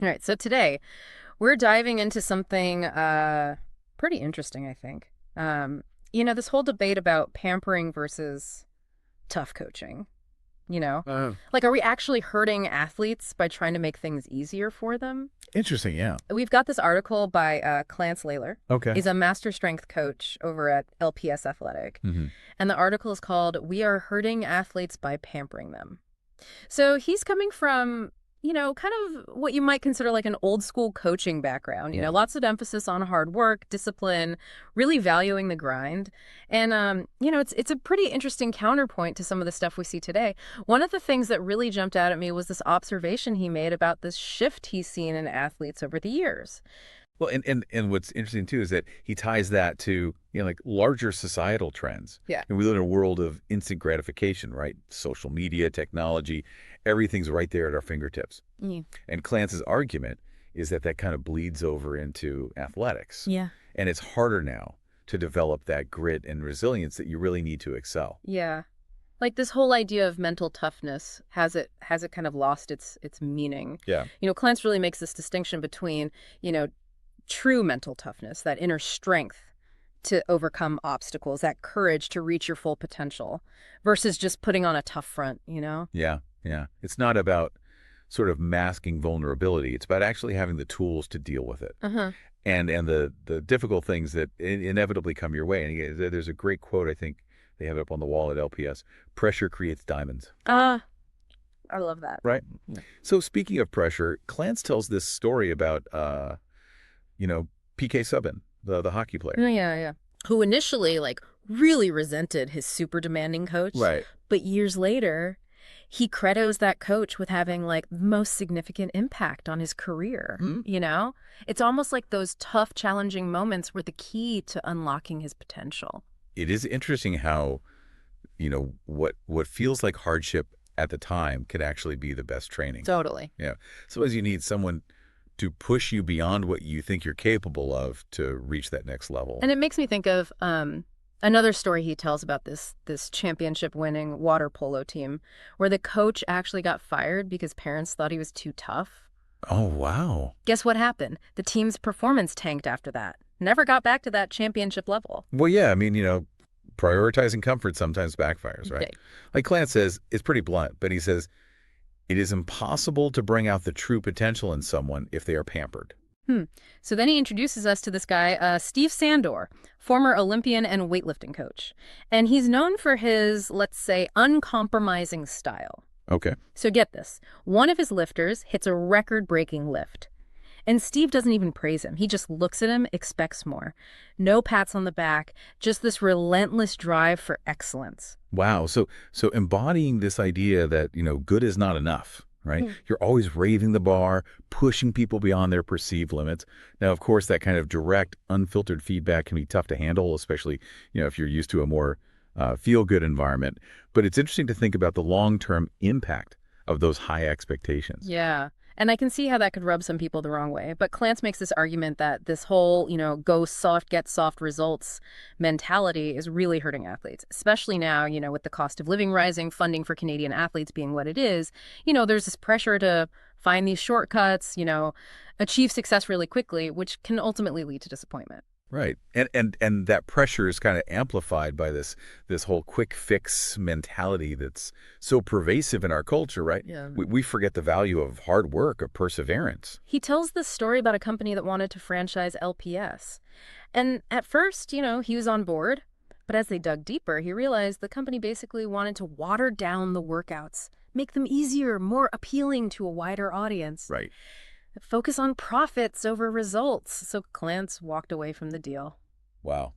All right, so today we're diving into something pretty interesting, I think. This whole debate about pampering versus tough coaching, you know? Uh, Like, are we actually hurting athletes by trying to make things easier for them? Interesting, yeah. We've got this article by Clance Laylor. Okay. He's a master strength coach over at LPS Athletic. hmm And the article is called "We Are Hurting Athletes by Pampering Them." So he's coming from, kind of what you might consider like an old school coaching background, Yeah. lots of emphasis on hard work, discipline, really valuing the grind. And, it's a pretty interesting counterpoint to some of the stuff we see today. One of the things that really jumped out at me was this observation he made about this shift he's seen in athletes over the years. Well, and what's interesting too is that he ties that to, like larger societal trends. Yeah. And we live in a world of instant gratification, right? Social media, technology, everything's right there at our fingertips. Mm. And Clance's argument is that that kind of bleeds over into athletics. Yeah. And it's harder now to develop that grit and resilience that you really need to excel. Yeah. Like this whole idea of mental toughness has it kind of lost its meaning. Yeah. Clance really makes this distinction between, true mental toughness, that inner strength to overcome obstacles, that courage to reach your full potential, versus just putting on a tough front. Yeah. Yeah. It's not about sort of masking vulnerability. It's about actually having the tools to deal with it. Uh-huh. And the difficult things that inevitably come your way. And there's a great quote, I think they have it up on the wall at LPS. Pressure creates diamonds. I love that. Right? Yeah. So speaking of pressure, Clance tells this story about, PK Subban, the hockey player. Yeah. Who initially, like, really resented his super demanding coach. Right. But years later, he credos that coach with having, like, the most significant impact on his career, It's almost like those tough, challenging moments were the key to unlocking his potential. It is interesting how, what feels like hardship at the time can actually be the best training. Totally. Yeah. Suppose you need someone to push you beyond what you think you're capable of to reach that next level. And it makes me think of another story he tells about this championship-winning water polo team where the coach actually got fired because parents thought he was too tough. Oh, wow. Guess what happened? The team's performance tanked after that. Never got back to that championship level. Well, yeah, I mean, prioritizing comfort sometimes backfires, right? Okay. Like Clance says, it's pretty blunt, but he says, it is impossible to bring out the true potential in someone if they are pampered. So then he introduces us to this guy, Steve Sandor, former Olympian and weightlifting coach. And he's known for his, let's say, uncompromising style. Okay. So get this. One of his lifters hits a record-breaking lift. And Steve doesn't even praise him. He just looks at him, expects more. No pats on the back, just this relentless drive for excellence. Wow. So embodying this idea that, good is not enough, right? You're always raising the bar, pushing people beyond their perceived limits. Now, of course, that kind of direct, unfiltered feedback can be tough to handle, especially, if you're used to a more feel-good environment. But it's interesting to think about the long-term impact of those high expectations. Yeah. And I can see how that could rub some people the wrong way. But Clance makes this argument that this whole, go soft, get soft results mentality is really hurting athletes, especially now, with the cost of living rising, funding for Canadian athletes being what it is. There's this pressure to find these shortcuts, achieve success really quickly, which can ultimately lead to disappointment. Right. And that pressure is kind of amplified by this whole quick fix mentality that's so pervasive in our culture, right? Yeah. We forget the value of hard work, of perseverance. He tells this story about a company that wanted to franchise LPS. And at first, he was on board. But as they dug deeper, he realized the company basically wanted to water down the workouts, make them easier, more appealing to a wider audience. Right. Focus on profits over results. So Clance walked away from the deal. Wow.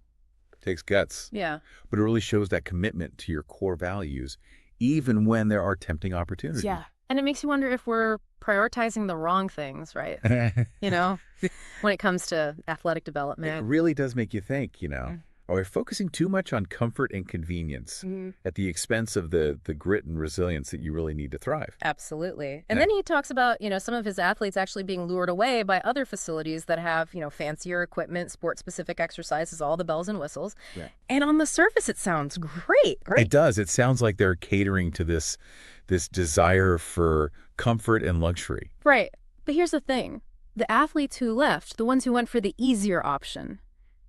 Takes guts. Yeah. But it really shows that commitment to your core values, even when there are tempting opportunities. Yeah. And it makes you wonder if we're prioritizing the wrong things, right? When it comes to athletic development. It really does make you think, Are we focusing too much on comfort and convenience at the expense of the grit and resilience that you really need to thrive? Absolutely. And then he talks about, some of his athletes actually being lured away by other facilities that have, fancier equipment, sport-specific exercises, all the bells and whistles. Yeah. And on the surface, it sounds great. It does. It sounds like they're catering to this desire for comfort and luxury. Right. But here's the thing. The athletes who left, the ones who went for the easier option,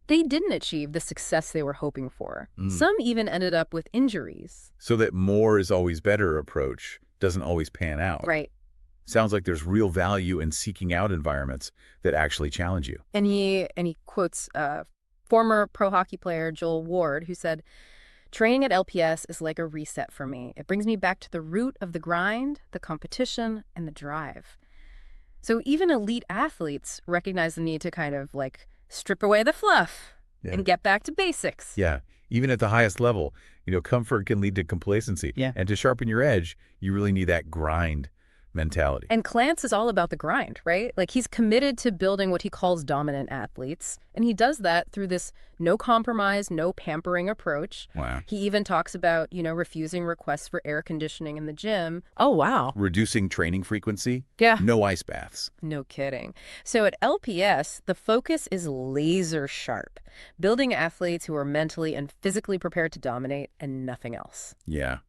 they didn't achieve the success they were hoping for. Mm. Some even ended up with injuries. So that more is always better approach doesn't always pan out. Right. Sounds like there's real value in seeking out environments that actually challenge you. And he quotes former pro hockey player Joel Ward, who said, "Training at LPS is like a reset for me. It brings me back to the root of the grind, the competition, and the drive." So even elite athletes recognize the need to kind of like strip away the fluff Yeah. and get back to basics. Yeah. Even at the highest level, comfort can lead to complacency. Yeah. And to sharpen your edge, you really need that grind mentality. And Clance is all about the grind, right? Like he's committed to building what he calls dominant athletes. And he does that through this no compromise, no pampering approach. Wow. He even talks about, refusing requests for air conditioning in the gym. Oh, wow. Reducing training frequency, Yeah. no ice baths. No kidding. So at LPS, the focus is laser sharp, building athletes who are mentally and physically prepared to dominate and nothing else. Yeah.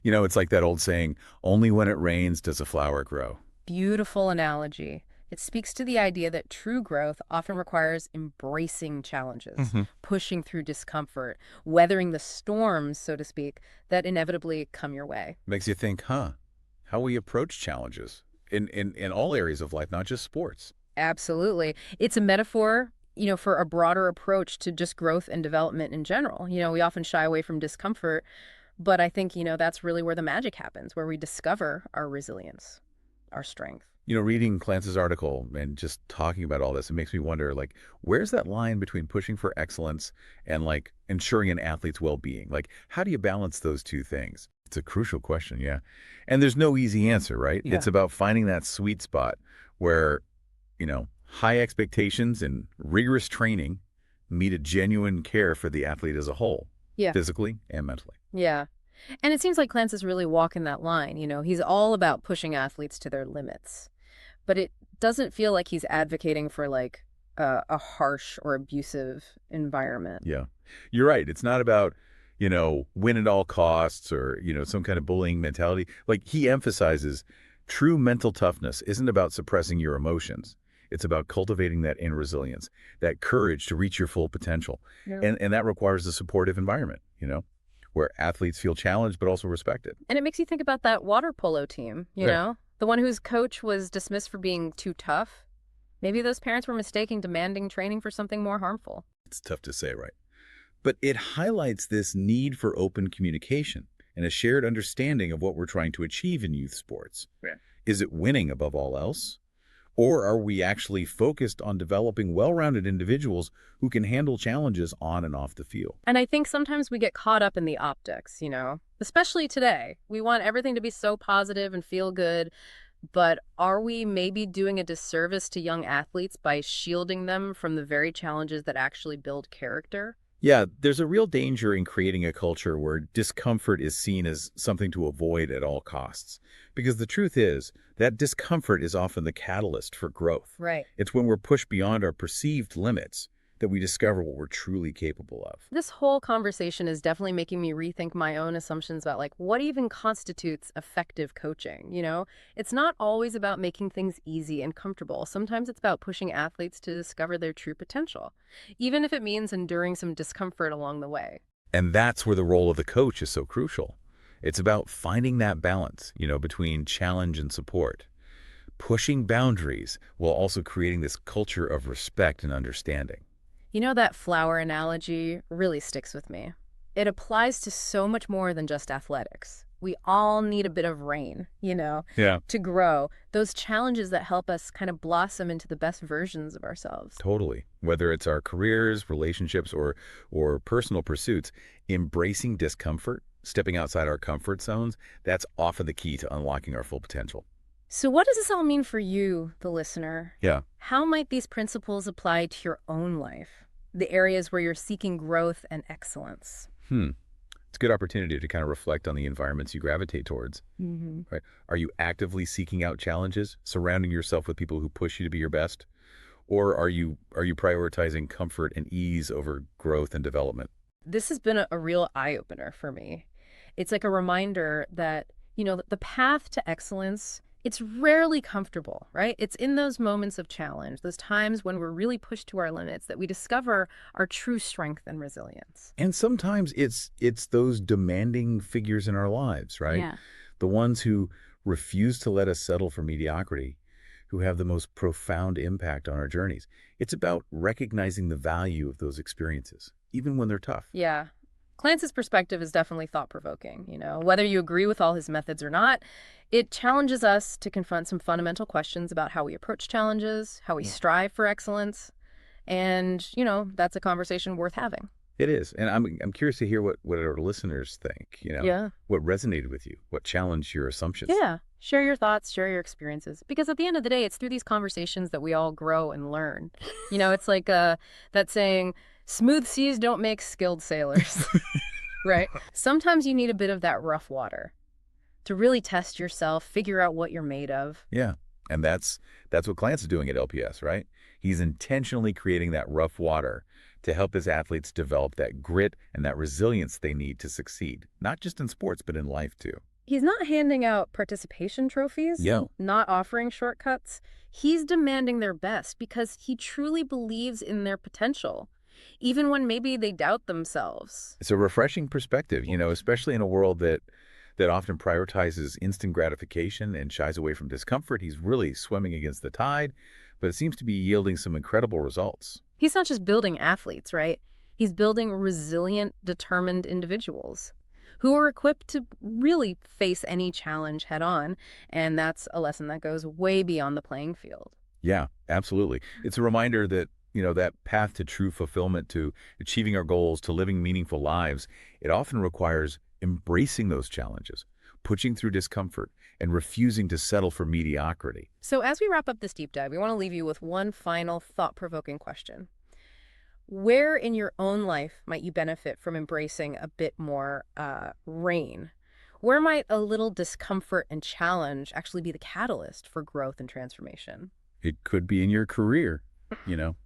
It's like that old saying, only when it rains does a flower grow. Beautiful analogy. It speaks to the idea that true growth often requires embracing challenges, pushing through discomfort, weathering the storms, so to speak, that inevitably come your way. Makes you think, how we approach challenges in all areas of life, not just sports. Absolutely. It's a metaphor, for a broader approach to just growth and development in general. We often shy away from discomfort, but I think, that's really where the magic happens, where we discover our resilience, our strength. Reading Clance's article and just talking about all this, it makes me wonder, where's that line between pushing for excellence and, ensuring an athlete's well-being? How do you balance those two things? It's a crucial question, yeah. And there's no easy answer, right? Yeah. It's about finding that sweet spot where, high expectations and rigorous training meet a genuine care for the athlete as a whole, Yeah. physically and mentally. Yeah. And it seems like Clance is really walking that line. He's all about pushing athletes to their limits. But it doesn't feel like he's advocating for a harsh or abusive environment. Yeah, you're right. It's not about, win at all costs or, some kind of bullying mentality. He emphasizes true mental toughness isn't about suppressing your emotions. It's about cultivating that inner resilience, that courage to reach your full potential. Yeah. And that requires a supportive environment, where athletes feel challenged but also respected. And it makes you think about that water polo team, you know? The one whose coach was dismissed for being too tough. Maybe those parents were mistaking demanding training for something more harmful. It's tough to say, right? But it highlights this need for open communication and a shared understanding of what we're trying to achieve in youth sports. Yeah. Is it winning above all else? Or are we actually focused on developing well-rounded individuals who can handle challenges on and off the field? And I think sometimes we get caught up in the optics, especially today. We want everything to be so positive and feel good. But are we maybe doing a disservice to young athletes by shielding them from the very challenges that actually build character? Yeah, there's a real danger in creating a culture where discomfort is seen as something to avoid at all costs. Because the truth is that discomfort is often the catalyst for growth. Right. It's when we're pushed beyond our perceived limits that we discover what we're truly capable of. This whole conversation is definitely making me rethink my own assumptions about what even constitutes effective coaching, It's not always about making things easy and comfortable. Sometimes it's about pushing athletes to discover their true potential, even if it means enduring some discomfort along the way. And that's where the role of the coach is so crucial. It's about finding that balance, between challenge and support, pushing boundaries while also creating this culture of respect and understanding. That flower analogy really sticks with me. It applies to so much more than just athletics. We all need a bit of rain, to grow. Those challenges that help us kind of blossom into the best versions of ourselves. Totally. Whether it's our careers, relationships, or personal pursuits, embracing discomfort, stepping outside our comfort zones, that's often the key to unlocking our full potential. So what does this all mean for you, the listener? Yeah. How might these principles apply to your own life? The areas where you're seeking growth and excellence? It's a good opportunity to kind of reflect on the environments you gravitate towards. Mm-hmm. Right? Are you actively seeking out challenges, surrounding yourself with people who push you to be your best? Or are you prioritizing comfort and ease over growth and development? This has been a real eye-opener for me. It's like a reminder that, the path to excellence It's rarely comfortable, right? It's in those moments of challenge, those times when we're really pushed to our limits, that we discover our true strength and resilience. And sometimes it's those demanding figures in our lives, right? Yeah. The ones who refuse to let us settle for mediocrity, who have the most profound impact on our journeys. It's about recognizing the value of those experiences, even when they're tough. Yeah. Clance's perspective is definitely thought-provoking, Whether you agree with all his methods or not, it challenges us to confront some fundamental questions about how we approach challenges, how we strive for excellence, and, that's a conversation worth having. It is. And I'm curious to hear what our listeners think, Yeah. what resonated with you, what challenged your assumptions. Yeah. Share your thoughts, share your experiences. Because at the end of the day, it's through these conversations that we all grow and learn. It's like that saying, smooth seas don't make skilled sailors, right? Sometimes you need a bit of that rough water to really test yourself, figure out what you're made of. Yeah. And that's what Clance is doing at LPS, right? He's intentionally creating that rough water to help his athletes develop that grit and that resilience they need to succeed, not just in sports, but in life too. He's not handing out participation trophies, Yeah. not offering shortcuts. He's demanding their best because he truly believes in their potential, even when maybe they doubt themselves. It's a refreshing perspective, especially in a world that often prioritizes instant gratification and shies away from discomfort. He's really swimming against the tide, but it seems to be yielding some incredible results. He's not just building athletes, right? He's building resilient, determined individuals who are equipped to really face any challenge head on. And that's a lesson that goes way beyond the playing field. Yeah, absolutely. It's a reminder that, that path to true fulfillment, to achieving our goals, to living meaningful lives, it often requires embracing those challenges, pushing through discomfort, and refusing to settle for mediocrity. So as we wrap up this deep dive, we want to leave you with one final thought-provoking question. Where in your own life might you benefit from embracing a bit more rain? Where might a little discomfort and challenge actually be the catalyst for growth and transformation? It could be in your career, you know,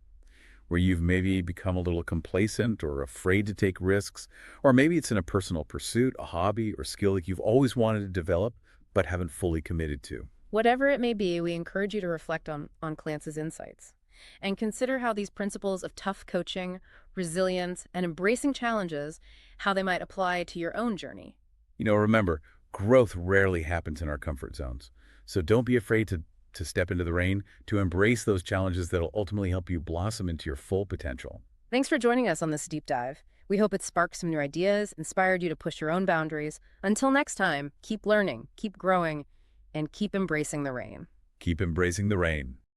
where you've maybe become a little complacent or afraid to take risks, or maybe it's in a personal pursuit, a hobby, or skill that you've always wanted to develop but haven't fully committed to. Whatever it may be, we encourage you to reflect on Clance's insights and consider how these principles of tough coaching, resilience, and embracing challenges, how they might apply to your own journey. Remember, growth rarely happens in our comfort zones. So don't be afraid to step into the rain, to embrace those challenges that'll ultimately help you blossom into your full potential. Thanks for joining us on this deep dive. We hope it sparked some new ideas, inspired you to push your own boundaries. Until next time, keep learning, keep growing, and keep embracing the rain. Keep embracing the rain.